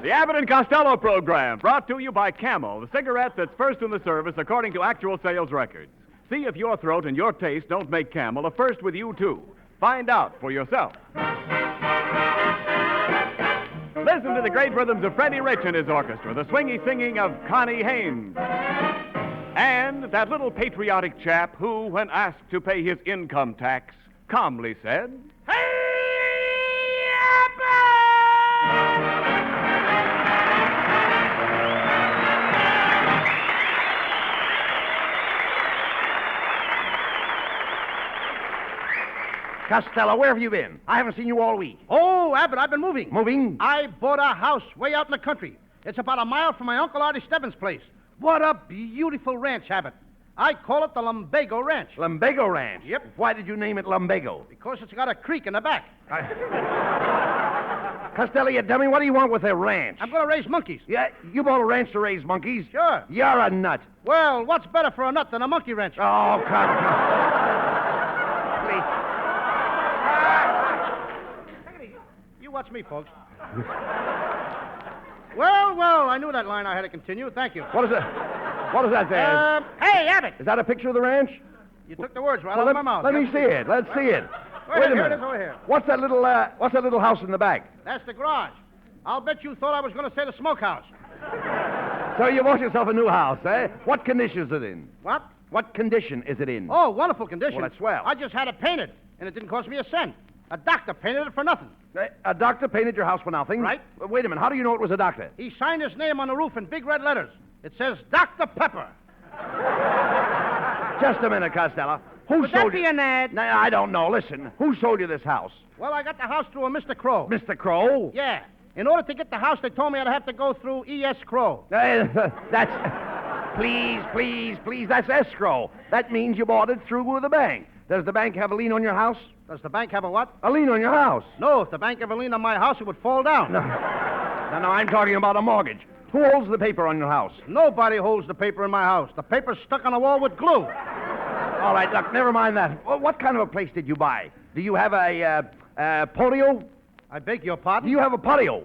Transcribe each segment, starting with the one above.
The Abbott and Costello program, brought to you by Camel, the cigarette that's first in the service according to actual sales records. See if your throat and your taste don't make Camel a first with you, too. Find out for yourself. Listen to the great rhythms of Freddie Rich and his orchestra, the swingy singing of Connie Haynes. And that little patriotic chap who, when asked to pay his income tax, calmly said, "Hey, Abbott!" Costello, where have you been? I haven't seen you all week. Oh, Abbott, I've been moving. Moving? I bought a house way out in the country. It's about a mile from my Uncle Artie Stebbins' place. What a beautiful ranch, Abbott. I call it the Lumbago Ranch. Lumbago Ranch? Yep. Why did you name it Lumbago? Because it's got a creek in the back. Costello, you dummy, what do you want with a ranch? I'm going to raise monkeys. Yeah, you bought a ranch to raise monkeys? Sure. You're a nut. Well, what's better for a nut than a monkey wrench? Oh, come. Please. You watch me, folks. Well, I knew that line I had to continue. Thank you. What is that? What is that there? Hey, Abbott! Is that a picture of the ranch? You took the words right Well, out of my mouth. Let me see it. Let's see it. Wait a Here minute. it is over here. What's that little house in the back? That's the garage. I'll bet you thought I was going to say the smokehouse. So you bought yourself a new house, eh? What condition is it in? What? What condition is it in? Oh, wonderful condition. Well, that's swell. I just had it painted, and it didn't cost me a cent. A doctor painted it for nothing. A doctor painted your house for nothing? Right. Wait a minute. How do you know it was a doctor? He signed his name on the roof in big red letters. It says Dr. Pepper. Just a minute, Costello. Who Would that sold be you? an ad? No, I don't know. Listen, who sold you this house? Well, I got the house through a Mr. Crow. Mr. Crow? Yeah. In order to get the house, they told me I'd have to go through E.S. Crow. That's... Please, that's escrow. That means you bought it through the bank. Does the bank have a lien on your house? Does the bank have a what? A lien on your house. No, if the bank ever leaned on my house, it would fall down. No, I'm talking about a mortgage. Who holds the paper on your house? Nobody holds the paper in my house. The paper's stuck on the wall with glue. All right, look, never mind that. What kind of a place did you buy? Do you have a patio? I beg your pardon? Do you have a patio?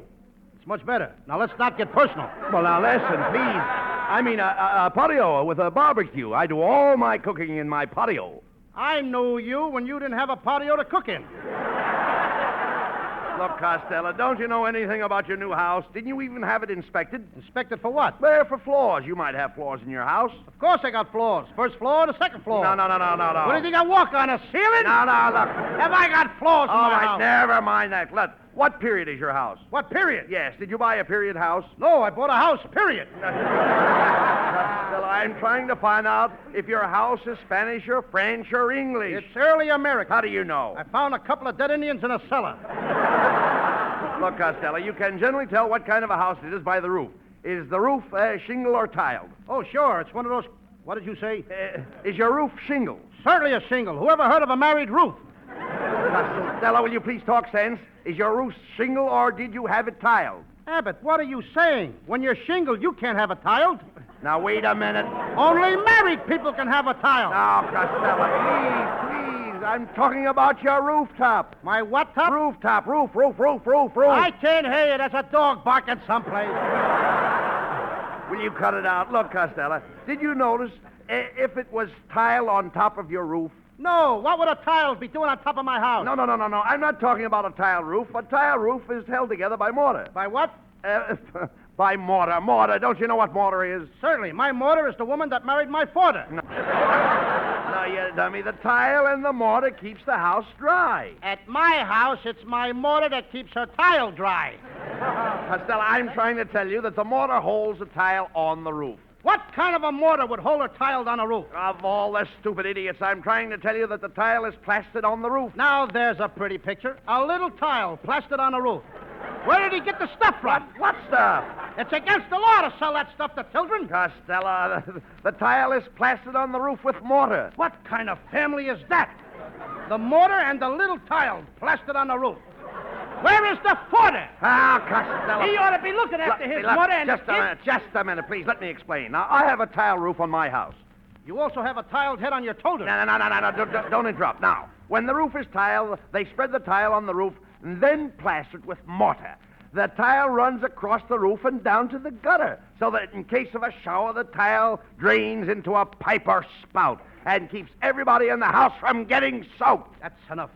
It's much better. Now, let's not get personal. Well, now, listen, please. I mean, a patio with a barbecue. I do all my cooking in my patio. I knew you when you didn't have a patio to cook in. Look, Costello, don't you know anything about your new house? Didn't you even have it inspected? Inspected for what? Well, for floors. You might have floors in your house. Of course I got floors. First floor to second floor. No. What do you think I walk on, a ceiling? No, look. Have I got floors in All my right, house? never mind that. Look, what period is your house? What period? Yes, did you buy a period house? No, I bought a house, period. Costello, I'm trying to find out if your house is Spanish or French or English. It's early American. How do you know? I found a couple of dead Indians in a cellar. Look, Costello, you can generally tell what kind of a house it is by the roof. Is the roof shingle or tiled? Oh, sure. It's one of those... What did you say? Is your roof shingle? Certainly a shingle. Whoever heard of a married roof? Costello, will you please talk sense? Is your roof shingle or did you have it tiled? Abbott, what are you saying? When you're shingled, you can't have it tiled. Now, wait a minute. Only married people can have a tile. Now, Costello, please. I'm talking about your rooftop. My what top? Rooftop. Roof. I can't hear you. There's a dog barking someplace. Will you cut it out? Look, Costello, did you notice if it was tile on top of your roof? No. What would a tile be doing on top of my house? No. I'm not talking about a tile roof. A tile roof is held together by mortar. By what? By mortar. Mortar. Don't you know what mortar is? Certainly. My mortar is the woman that married my father. No, you dummy. The tile and the mortar keeps the house dry. At my house, it's my mortar that keeps her tile dry. Costello, I'm trying to tell you that the mortar holds the tile on the roof. What kind of a mortar would hold her tile on a roof? Of all the stupid idiots, I'm trying to tell you that the tile is plastered on the roof. Now, there's a pretty picture. A little tile plastered on a roof. Where did he get the stuff from? What stuff? It's against the law to sell that stuff to children. Costello, the tile is plastered on the roof with mortar. What kind of family is that? The mortar and the little tile plastered on the roof. Where is the father? Ah, Costello. He ought to be looking after his Look, mortar and just a minute, please. Let me explain. Now, I have a tile roof on my house. You also have a tiled head on your totem. No. Don't interrupt. Now, when the roof is tiled, they spread the tile on the roof and then plaster it with mortar. the tile runs across the roof and down to the gutter, so that in case of a shower, the tile drains into a pipe or spout and keeps everybody in the house from getting soaked. That's enough.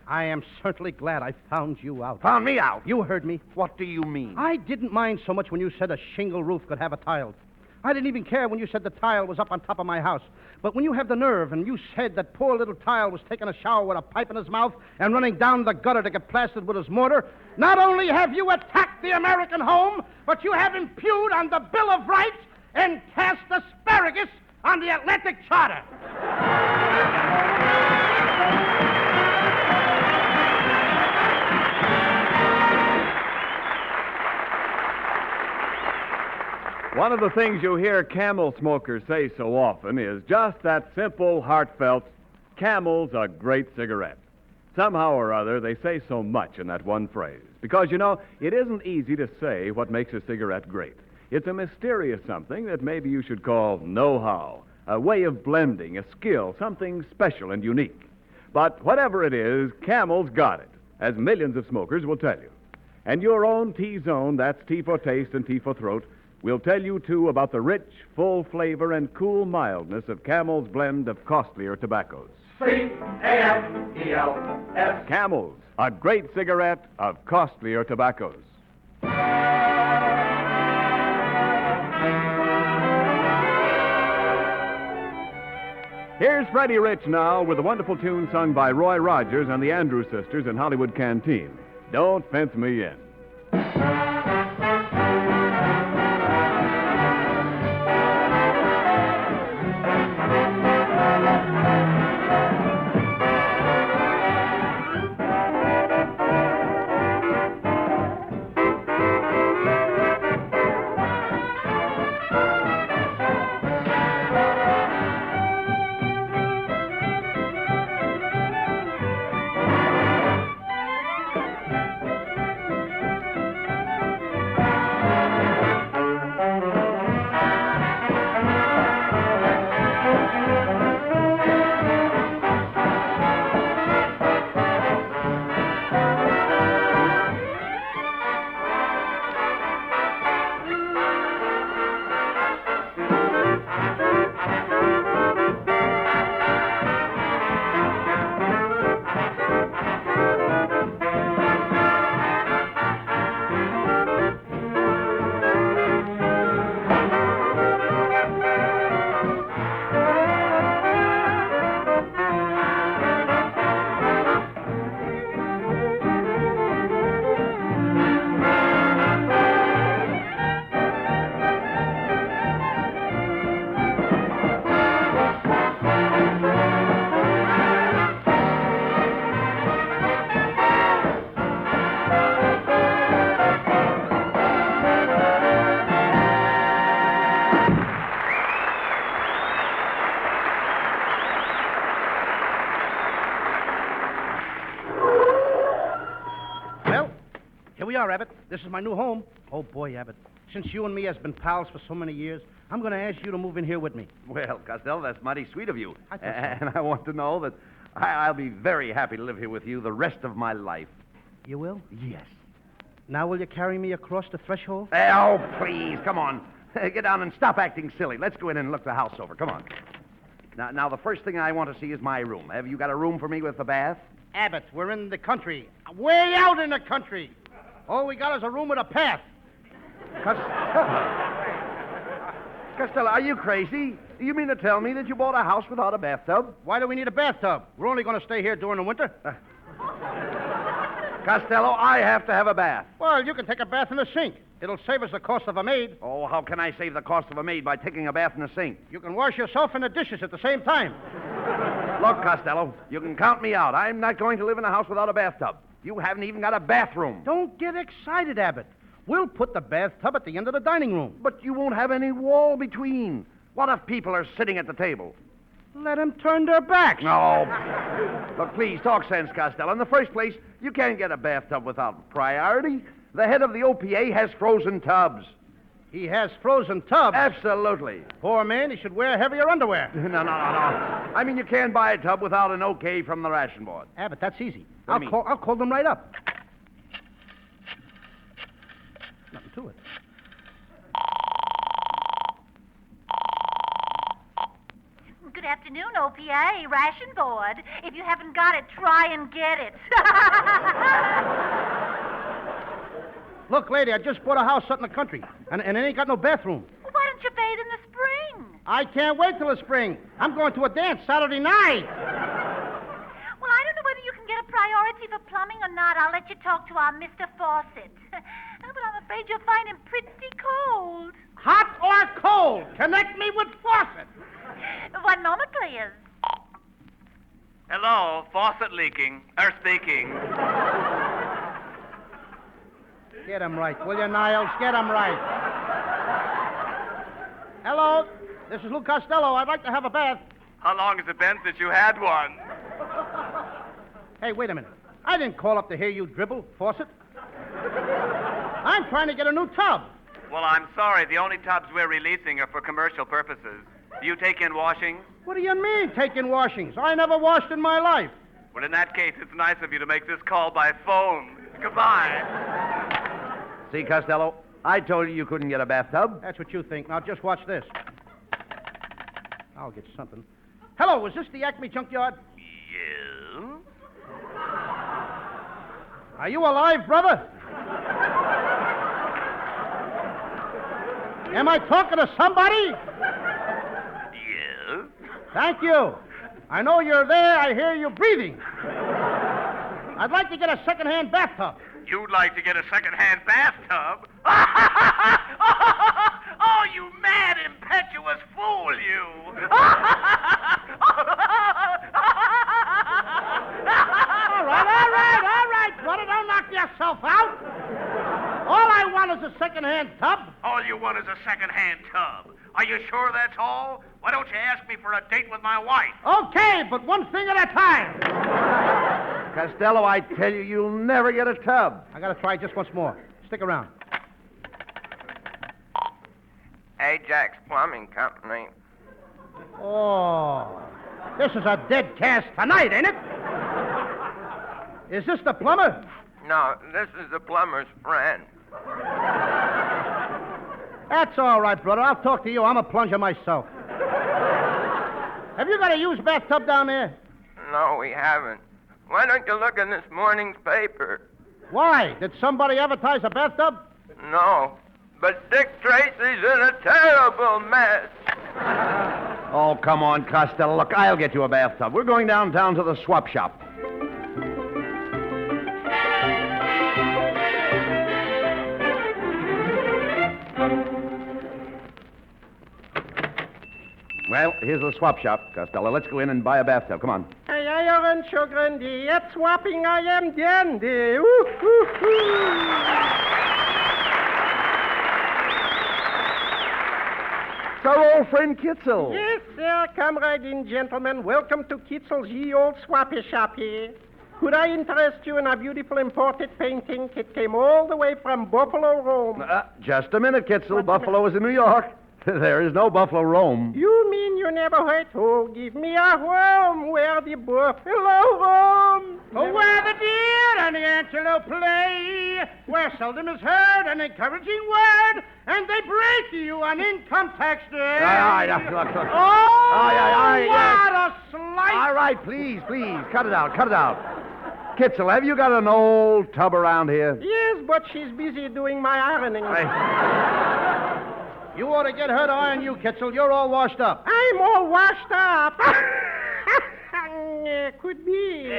I am certainly glad I found you out. Found me out? You heard me. What do you mean? I didn't mind so much when you said a shingle roof could have a tile. I didn't even care when you said the tile was up on top of my house. But when you have the nerve and you said that poor little tile was taking a shower with a pipe in his mouth and running down the gutter to get plastered with his mortar, not only have you attacked the American home, but you have impugned on the Bill of Rights and cast asparagus on the Atlantic Charter. One of the things you hear Camel smokers say so often is just that simple, heartfelt, Camel's a great cigarette. Somehow or other, they say so much in that one phrase. Because, you know, it isn't easy to say what makes a cigarette great. It's a mysterious something that maybe you should call know-how, a way of blending, a skill, something special and unique. But whatever it is, Camel's got it, as millions of smokers will tell you. And your own T-Zone, that's T for taste and T for throat, will tell you, too, about the rich, full flavor and cool mildness of Camel's blend of costlier tobaccos. C-A-M-E-L-S. Camel's, a great cigarette of costlier tobaccos. Here's Freddie Rich now with a wonderful tune sung by Roy Rogers and the Andrews Sisters in Hollywood Canteen. Don't Fence Me In. We are, Abbott. This is my new home. Oh, boy, Abbott. Since you and me has been pals for so many years, I'm going to ask you to move in here with me. Well, Costello, that's mighty sweet of you. I thought so. And I want to know that I'll be very happy to live here with you the rest of my life. You will? Yes. Now will you carry me across the threshold? Oh, please, come on. Get down and stop acting silly. Let's go in and look the house over. Come on. Now, the first thing I want to see is my room. Have you got a room for me with a bath? Abbott, we're in the country. Way out in the country. All we got is a room with a path. Costello, are you crazy? Do you mean to tell me that you bought a house without a bathtub? Why do we need a bathtub? We're only going to stay here during the winter. Costello, I have to have a bath. Well, you can take a bath in the sink. It'll save us the cost of a maid. Oh, how can I save the cost of a maid by taking a bath in the sink? You can wash yourself and the dishes at the same time. Look, Costello, you can count me out. I'm not going to live in a house without a bathtub. You haven't even got a bathroom. Don't get excited, Abbott. We'll put the bathtub at the end of the dining room. But you won't have any wall between. What if people are sitting at the table? Let them turn their backs. No. Look, please, talk sense, Costello. In the first place, you can't get a bathtub without priority. The head of the OPA has frozen tubs. He has frozen tubs? Absolutely. Poor man, he should wear heavier underwear. No. I mean, you can't buy a tub without an okay from the ration board. Abbott, that's easy. What do you mean? I'll call them right up. listen to it. Good afternoon, OPA, ration board. If you haven't got it, try and get it. Look, lady, I just bought a house out in the country, and it ain't got no bathroom. Well, why don't you bathe in the spring? I can't wait till the spring. I'm going to a dance Saturday night. Well, I don't know whether you can get a priority for plumbing or not. I'll let you talk to our Mr. Fawcett. But I'm afraid you'll find him pretty cold. Hot or cold? Connect me with Fawcett. One moment, please. Hello, faucet leaking, or speaking. Get him right, will you, Niles? Get him right. Hello, this is Lou Costello. I'd like to have a bath. How long has it been since you had one? Hey, wait a minute. I didn't call up to hear you dribble, Fawcett. I'm trying to get a new tub. Well, I'm sorry. The only tubs we're releasing are for commercial purposes. Do you take in washings? What do you mean, taking washings? I never washed in my life. Well, in that case, it's nice of you to make this call by phone. Goodbye. See, Costello, I told you couldn't get a bathtub. That's what you think. Now, just watch this. I'll get something. Hello, is this the Acme Junkyard? Yeah? Are you alive, brother? Am I talking to somebody? Yeah? Thank you. I know you're there. I hear you breathing. I'd like to get a second-hand bathtub. You'd like to get a second-hand bathtub? Oh, you mad, impetuous fool, you! All right, brother. Don't knock yourself out. All I want is a second-hand tub. All you want is a second-hand tub. Are you sure that's all? Why don't you ask me for a date with my wife? Okay, but one thing at a time. Costello, I tell you, you'll never get a tub. I gotta try just once more. Stick around. Ajax Plumbing Company. Oh, this is a dead cast tonight, ain't it? Is this the plumber? No, this is the plumber's friend. That's all right, brother. I'll talk to you. I'm a plunger myself. Have you got a used bathtub down there? No, we haven't. Why don't you look in this morning's paper? Why? Did somebody advertise a bathtub? No, but Dick Tracy's in a terrible mess. Oh, come on, Costello. Look, I'll get you a bathtub. We're going downtown to the swap shop. Well, here's the swap shop, Costello. Let's go in and buy a bathtub. Come on. Ay, orange grande, at swapping I am dandy. Ooh, ooh, ooh. It's our old friend Kitzel. Yes, sir, comrade and gentlemen, welcome to Kitzel's ye old swappy shop here. Could I interest you in a beautiful imported painting? It came all the way from Buffalo, Rome. Just a minute, Kitzel. Buffalo is in New York. There is no Buffalo Rome. You mean you never heard? Oh, give me a home where the buffalo roam. Oh, where the deer and the antelope play, where seldom is heard an encouraging word, and they break you on income tax day. Look. Oh, Aye, what a slice! All right, please. Cut it out. Kitzel, have you got an old tub around here? Yes, but she's busy doing my ironing. You ought to get her to iron you, Kitzel. You're all washed up. I'm all washed up. Could be.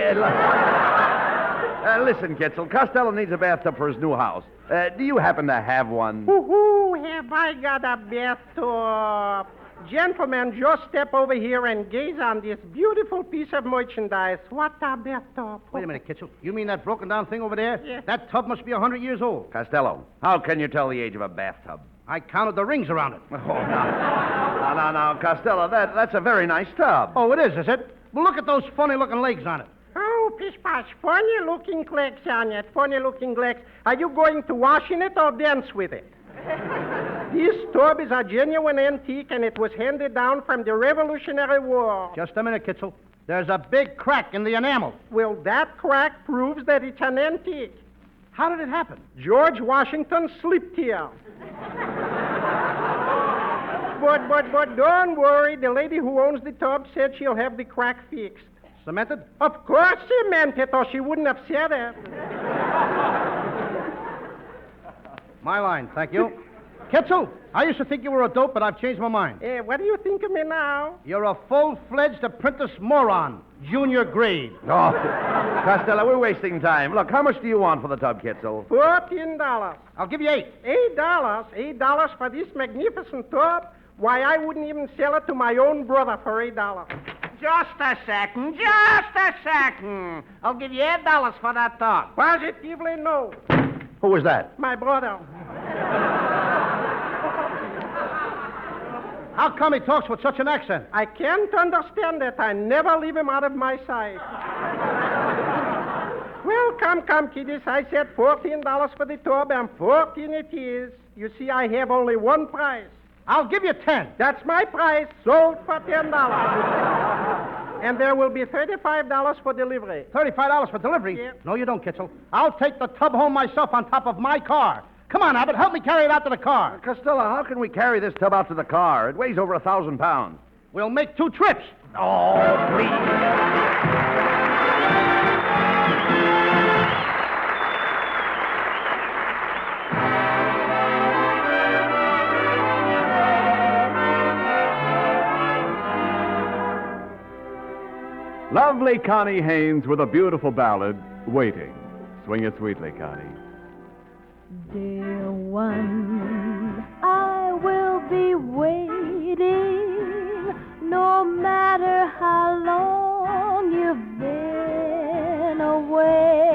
Listen, Kitzel, Costello needs a bathtub for his new house. Do you happen to have one? Ooh, have I got a bathtub? Gentlemen, just step over here and gaze on this beautiful piece of merchandise. What a bathtub. Wait a minute, Kitzel. You mean that broken-down thing over there? Yes. That tub must be 100 years old. Costello, how can you tell the age of a bathtub? I counted the rings around it. Oh, no, Costello, that's a very nice tub. Oh, it is it? Well, look at those funny-looking legs on it. Oh, pish-posh, funny-looking legs on it, funny-looking legs. Are you going to wash in it or dance with it? This tub is a genuine antique, and it was handed down from the Revolutionary War. Just a minute, Kitzel. There's a big crack in the enamel. Well, that crack proves that it's an antique. How did it happen? George Washington slipped here. But don't worry. The lady who owns the tub said she'll have the crack fixed. Cemented? Of course cemented, or she wouldn't have said it. My line, thank you. Kitzel, I used to think you were a dope, but I've changed my mind. What do you think of me now? You're a full-fledged apprentice moron, junior grade. Oh, Costello, we're wasting time. Look, how much do you want for the tub, Kitzel? $14. I'll give you $8. $8 for this magnificent tub? Why, I wouldn't even sell it to my own brother for $8. Just a second. I'll give you $8 for that tub. Positively no. Who was that? My brother. How come he talks with such an accent? I can't understand it. I never leave him out of my sight. Well, come, kiddies. I said $14 for the tub, and 14 it is. You see, I have only one price. I'll give you 10. That's my price, sold for $10. And there will be $35 for delivery. $35 for delivery? Yeah. No, you don't, Kitzel. I'll take the tub home myself on top of my car. Come on, Abbott, help me carry it out to the car. Costello, how can we carry this tub out to the car? It weighs over 1,000 pounds. We'll make 2 trips. Oh, please. Lovely Connie Haynes with a beautiful ballad, Waiting. Swing it sweetly, Connie. Dear one, I will be waiting, no matter how long you've been away.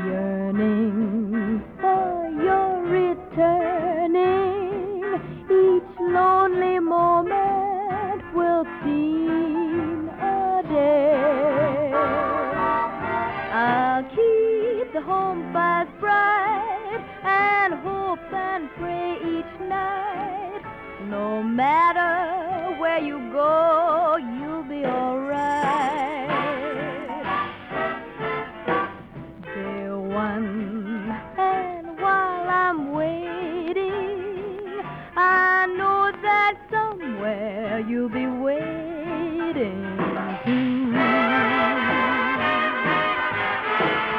Yearning for your returning, each lonely moment will seem a day. I'll keep the home fires bright and hope and pray each night. No matter where you go, you'll be all right. Dear one, and while I'm waiting, I know that somewhere you'll be waiting too.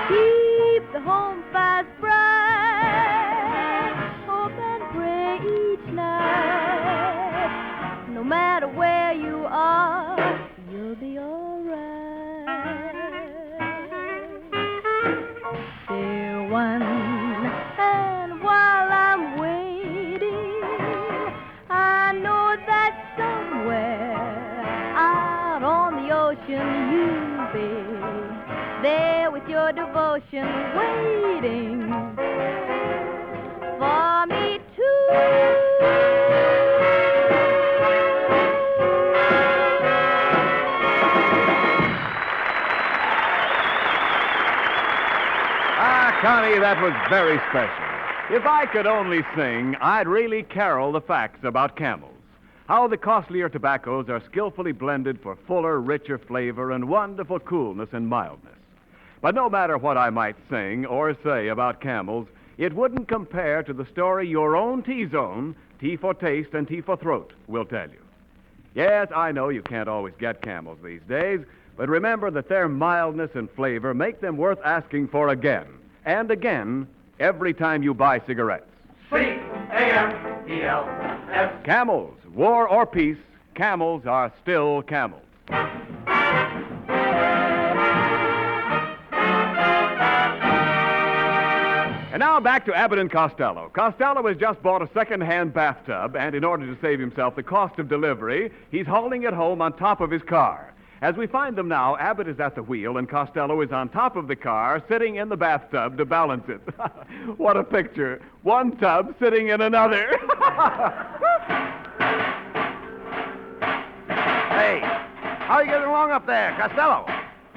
Keep the home fires bright, hope and pray each night. No matter where you are, you'll be all right. Dear one, and while I'm waiting, I know that somewhere out on the ocean you'll be there with your devotion waiting for me too. Ah, Connie, that was very special. If I could only sing, I'd really carol the facts about camels. How the costlier tobaccos are skillfully blended for fuller, richer flavor and wonderful coolness and mildness. But no matter what I might sing or say about camels, it wouldn't compare to the story your own T-Zone, T for Taste and T for Throat, will tell you. Yes, I know you can't always get camels these days, but remember that their mildness and flavor make them worth asking for again and again every time you buy cigarettes. C-A-M-E-L-S. Camels, war or peace, camels are still camels. And now back to Abbott and Costello. Costello has just bought a second-hand bathtub, and in order to save himself the cost of delivery, he's hauling it home on top of his car. As we find them now, Abbott is at the wheel, and Costello is on top of the car, sitting in the bathtub to balance it. What a picture. One tub sitting in another. Hey, how are you getting along up there, Costello?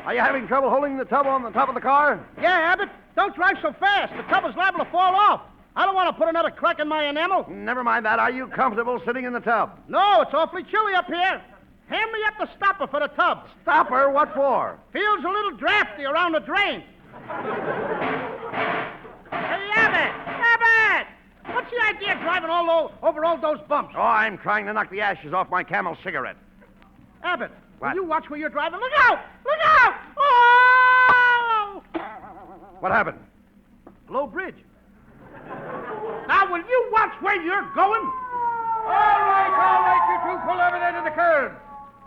Are you having trouble holding the tub on the top of the car? Yeah, Abbott, don't drive so fast. The tub is liable to fall off. I don't want to put another crack in my enamel. Never mind that. Are you comfortable sitting in the tub? No, it's awfully chilly up here. Hand me up the stopper for the tub. Stopper? What for? Feels a little drafty around the drain. Hey, Abbott! Abbott! What's the idea of driving over all those bumps? Oh, I'm trying to knock the ashes off my Camel cigarette. Abbott, What? will you watch where you're driving? Look out! Look out! Oh! What happened? Low bridge. Now, will you watch where you're going? All right, you two pull over there to the curb.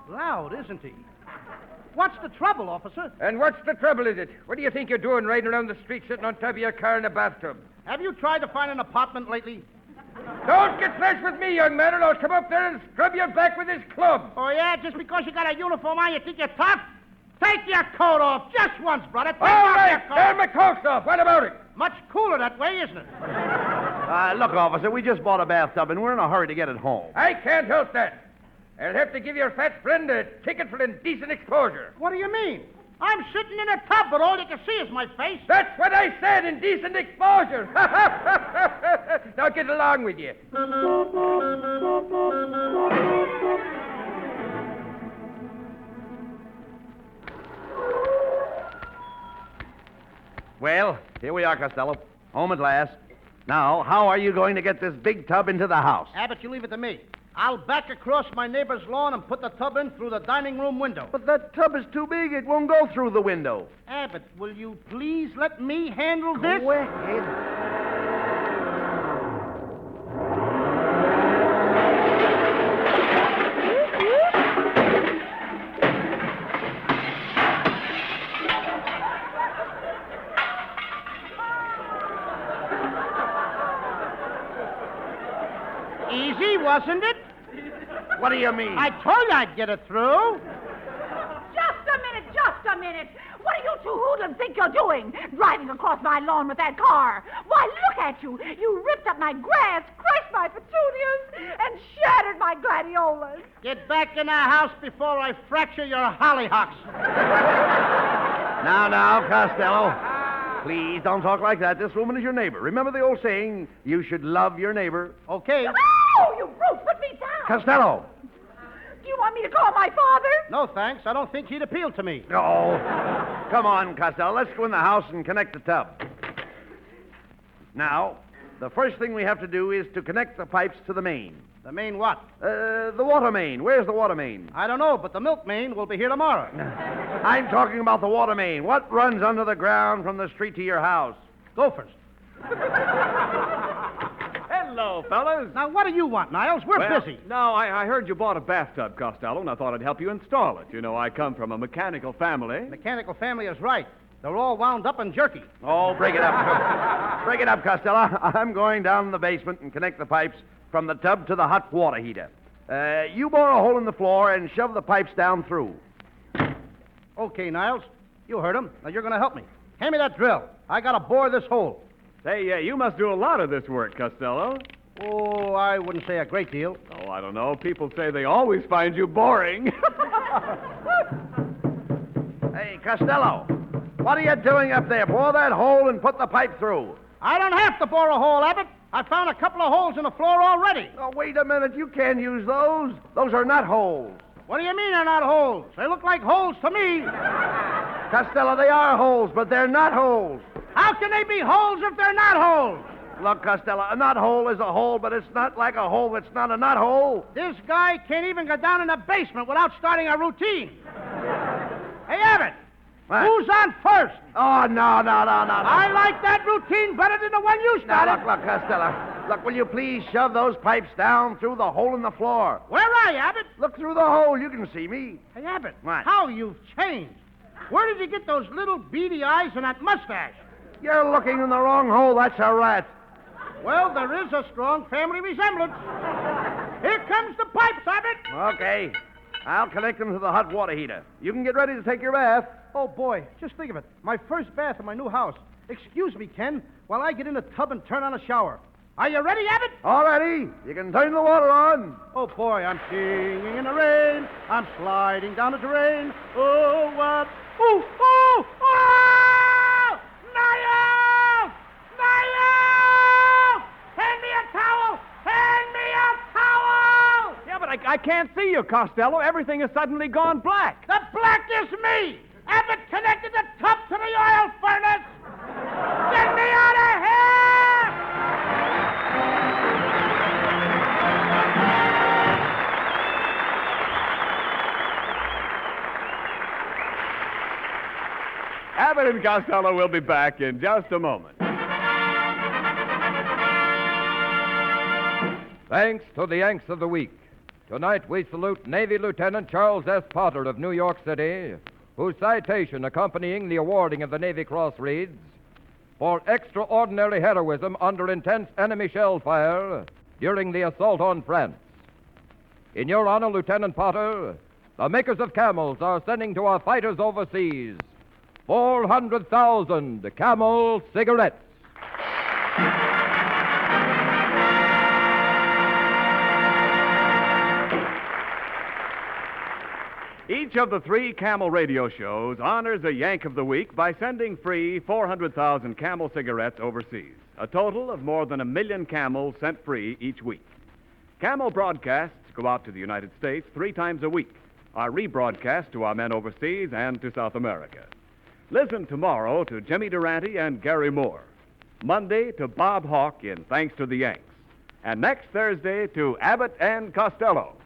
Loud, isn't he? What's the trouble, officer? And what's the trouble, is it? What do you think you're doing riding around the street sitting on top of your car in a bathtub? Have you tried to find an apartment lately? Don't get fresh with me, young man, or I'll come up there and scrub your back with this club. Oh, yeah? Just because you got a uniform on, you think you're tough? Take your coat off just once, brother. Take All off right, your coat. turn my coat off. What about it? Much cooler that way, isn't it? Look, officer, we just bought a bathtub, and we're in a hurry to get it home. I can't help that. I'll have to give your fat friend a ticket for indecent exposure. What do you mean? I'm sitting in a tub, but all you can see is my face. That's what I said, indecent exposure. Now get along with you. Well, here we are, Costello. Home at last. Now, how are you going to get this big tub into the house? Abbott, you leave it to me. I'll back across my neighbor's lawn and put the tub in through the dining room window. But that tub is too big. It won't go through the window. Abbott, will you please let me handle this? Go ahead. Easy, wasn't it? What do you mean? I told you I'd get it through. Just a minute. What do you two hoodlums think you're doing? Driving across my lawn with that car. Why, look at you. You ripped up my grass, crushed my petunias, and shattered my gladiolas. Get back in the house before I fracture your hollyhocks. Now, Costello. Please don't talk like that. This woman is your neighbor. Remember the old saying, you should love your neighbor. Okay. Oh, you brute, put me down. Costello. Do you want me to call my father? No, thanks. I don't think he'd appeal to me. Oh, come on, Costello. Let's go in the house and connect the tub. Now, the first thing we have to do is to connect the pipes to the main. The main what? The water main. Where's the water main? I don't know, but the milk main will be here tomorrow. I'm talking about the water main. What runs under the ground from the street to your house? Gophers. Hello, fellas. Now, what do you want, Niles? We're busy. No, I heard you bought a bathtub, Costello, and I thought I'd help you install it. You know, I come from a mechanical family. Mechanical family is right. They're all wound up and jerky. Oh, break it up. Break it up, Costello. I'm going down in the basement and connect the pipes from the tub to the hot water heater. You bore a hole in the floor and shove the pipes down through. Okay, Niles. You heard him. Now, you're going to help me. Hand me that drill. I got to bore this hole. Say, you must do a lot of this work, Costello. Oh, I wouldn't say a great deal. Oh, I don't know. People say they always find you boring. Hey, Costello, what are you doing up there? Bore that hole and put the pipe through. I don't have to bore a hole, Abbott. I found a couple of holes in the floor already. Oh, wait a minute. You can't use those. Those are not holes. What do you mean they're not holes? They look like holes to me. Costello, they are holes, but they're not holes. How can they be holes if they're not holes? Look, Costello, a knot hole is a hole, but it's not like a hole that's not a knot hole. This guy can't even go down in the basement without starting a routine. Hey, Abbott, What? who's on first? Oh, no. I like that routine better than the one you Now, started. look, Costello. Look, will you please shove those pipes down through the hole in the floor? Where are you, Abbott? Look through the hole. You can see me. Hey, Abbott, What? how you've changed. Where did you get those little beady eyes and that mustache? You're looking in the wrong hole. That's a rat. Well, there is a strong family resemblance. Here comes the pipes, Abbott. Okay. I'll connect them to the hot water heater. You can get ready to take your bath. Oh, boy, just think of it. My first bath in my new house. Excuse me, Ken, while I get in the tub and turn on a shower. Are you ready, Abbott? All ready. You can turn the water on. Oh, boy, I'm singing in the rain. I'm sliding down the drain. Oh, what? Oh, oh, oh! Niall! Niall! Hand me a towel! Hand me a towel! Yeah, but I can't see you, Costello. Everything has suddenly gone black. The black is me! Abbott connected the top to the oil furnace! Get me out of here! Abbott and Costello will be back in just a moment. Thanks to the Yanks of the Week. Tonight we salute Navy Lieutenant Charles S. Potter of New York City, whose citation accompanying the awarding of the Navy Cross reads, "For extraordinary heroism under intense enemy shell fire during the assault on France." In your honor, Lieutenant Potter, the makers of Camels are sending to our fighters overseas 400,000 Camel cigarettes. Each of the 3 Camel radio shows honors a Yank of the Week by sending free 400,000 Camel cigarettes overseas. A total of more than 1 million Camels sent free each week. Camel broadcasts go out to the United States 3 times a week, are rebroadcast to our men overseas and to South America. Listen tomorrow to Jimmy Durante and Gary Moore. Monday to Bob Hawke in Thanks to the Yanks. And next Thursday to Abbott and Costello.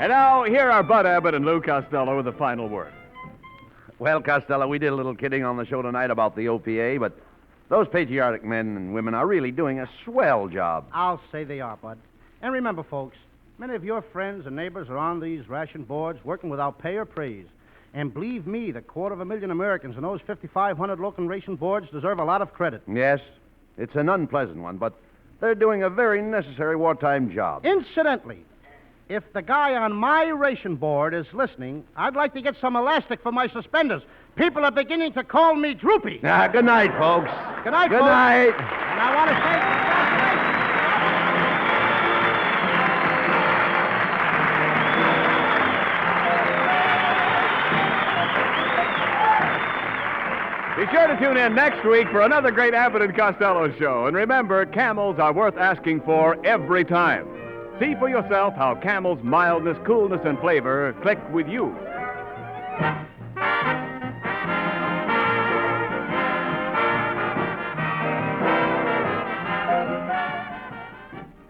And now, here are Bud Abbott and Lou Costello with the final word. Well, Costello, we did a little kidding on the show tonight about the OPA, but those patriotic men and women are really doing a swell job. I'll say they are, Bud. And remember, folks, many of your friends and neighbors are on these ration boards working without pay or praise. And believe me, the 250,000 Americans in those 5,500 local ration boards deserve a lot of credit. Yes, it's an unpleasant one, but they're doing a very necessary wartime job. Incidentally, if the guy on my ration board is listening, I'd like to get some elastic for my suspenders. People are beginning to call me droopy. Good night, folks. Good night, Good folks. night. And I want to Be sure to tune in next week for another great Abbott and Costello show. And remember, Camels are worth asking for every time. See for yourself how Camel's mildness, coolness, and flavor click with you.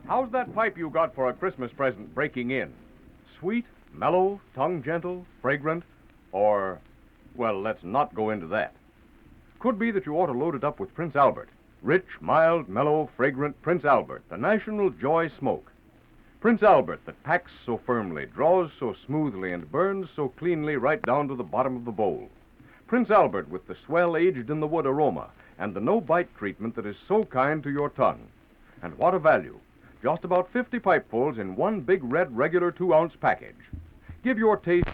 How's that pipe you got for a Christmas present breaking in? Sweet, mellow, tongue gentle, fragrant, or, well, let's not go into that. Could be that you ought to load it up with Prince Albert. Rich, mild, mellow, fragrant Prince Albert, the national joy smoke. Prince Albert that packs so firmly, draws so smoothly, and burns so cleanly right down to the bottom of the bowl. Prince Albert with the swell aged-in-the-wood aroma and the no-bite treatment that is so kind to your tongue. And what a value. Just about 50 pipefuls in one big red regular 2-ounce package. Give your taste,